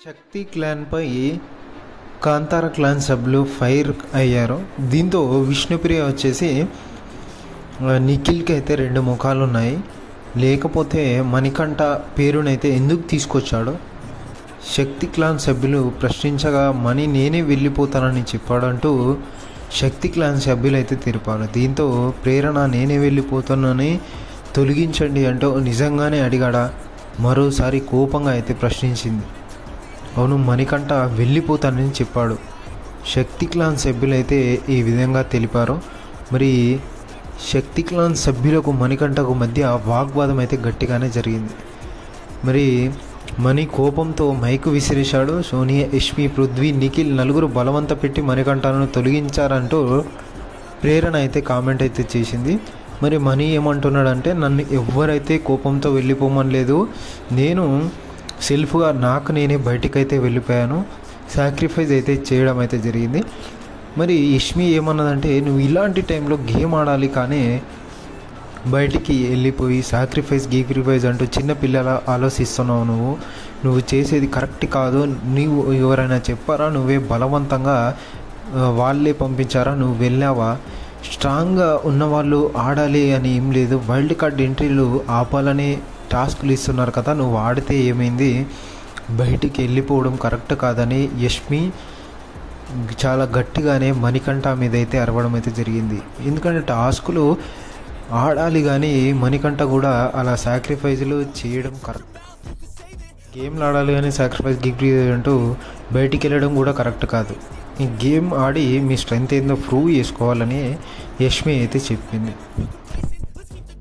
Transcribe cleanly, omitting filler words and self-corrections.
శక్తి క్లాన్పై Kantara clan సభ్యులు fire అయ్యారు. దీంతో విష్ణుప్రియ వచ్చేసి నిఖిల్కి అయితే 2 ముఖాలు ఉన్నాయి, లేకపోతే మణికంఠ పేరునైతే ఎందుకు తీసుకొచ్చాడో శక్తి క్లాన్ సభ్యులు ప్రశ్నించగా మణి నేనే వెళ్ళిపోతానని చెప్పాడంటూ శక్తి క్లాన్ సభ్యులు అయితే తెలిపారు. దీంతో ప్రేరణ నేనే వెళ్ళిపోతానని తొలగించండి అంటూ నిజంగానే అడిగాడా మరోసారి కోపంగా అయితే ప్రశ్నించింది. అవును, మణికంఠ వెళ్ళిపోతానని చెప్పాడు. శక్తి క్లాన్ సభ్యులైతే ఈ విధంగా తెలిపారు. మరి శక్తి క్లాన్ సభ్యులకు మణికంఠకు మధ్య వాగ్వాదం అయితే గట్టిగానే జరిగింది. మరి మణి కోపంతో మైకు విసిరేశాడు. సోనియా, యష్మి, పృథ్వీ, నిఖిల్ నలుగురు బలవంత పెట్టి మణికంఠను తొలగించారంటూ ప్రేరణ అయితే కామెంట్ అయితే చేసింది. మరి మణి ఏమంటున్నాడంటే, నన్ను ఎవరైతే కోపంతో వెళ్ళిపోమని లేదు, నేను సెల్ఫ్గా నాకు నేనే బయటికైతే వెళ్ళిపోయాను, సాక్రిఫైస్ అయితే చేయడం అయితే జరిగింది. మరి యష్మి ఏమన్నదంటే, నువ్వు ఇలాంటి టైంలో గేమ్ ఆడాలి కానీ బయటికి వెళ్ళిపోయి సాక్రిఫైస్ అంటూ చిన్న పిల్లల ఆలోచిస్తున్నావు, నువ్వు చేసేది కరెక్ట్ కాదు, నీవు ఎవరైనా చెప్పారా, నువ్వే బలవంతంగా వాళ్ళే పంపించారా, నువ్వు వెళ్ళావా, స్ట్రాంగ్గా ఉన్నవాళ్ళు ఆడాలి అని ఏం లేదు, వైల్డ్ కార్డ్ ఎంట్రీలు ఆపాలని టాస్క్లు ఇస్తున్నారు కదా, నువ్వు ఆడితే ఏమైంది, బయటికి వెళ్ళిపోవడం కరెక్ట్ కాదని యష్మి చాలా గట్టిగానే మణికంఠ మీద అయితే అరవడం అయితే జరిగింది. ఎందుకంటే టాస్కులు ఆడాలి కానీ మణికంఠ కూడా అలా సాక్రిఫైజులు చేయడం కరెక్ట్, గేమ్లు ఆడాలి కానీ సాక్రిఫైస్ అంటూ బయటికి వెళ్ళడం కూడా కరెక్ట్ కాదు. ఈ గేమ్ ఆడి మీ స్ట్రెంత్ ఏందో ప్రూవ్ చేసుకోవాలని యష్మి అయితే చెప్పింది.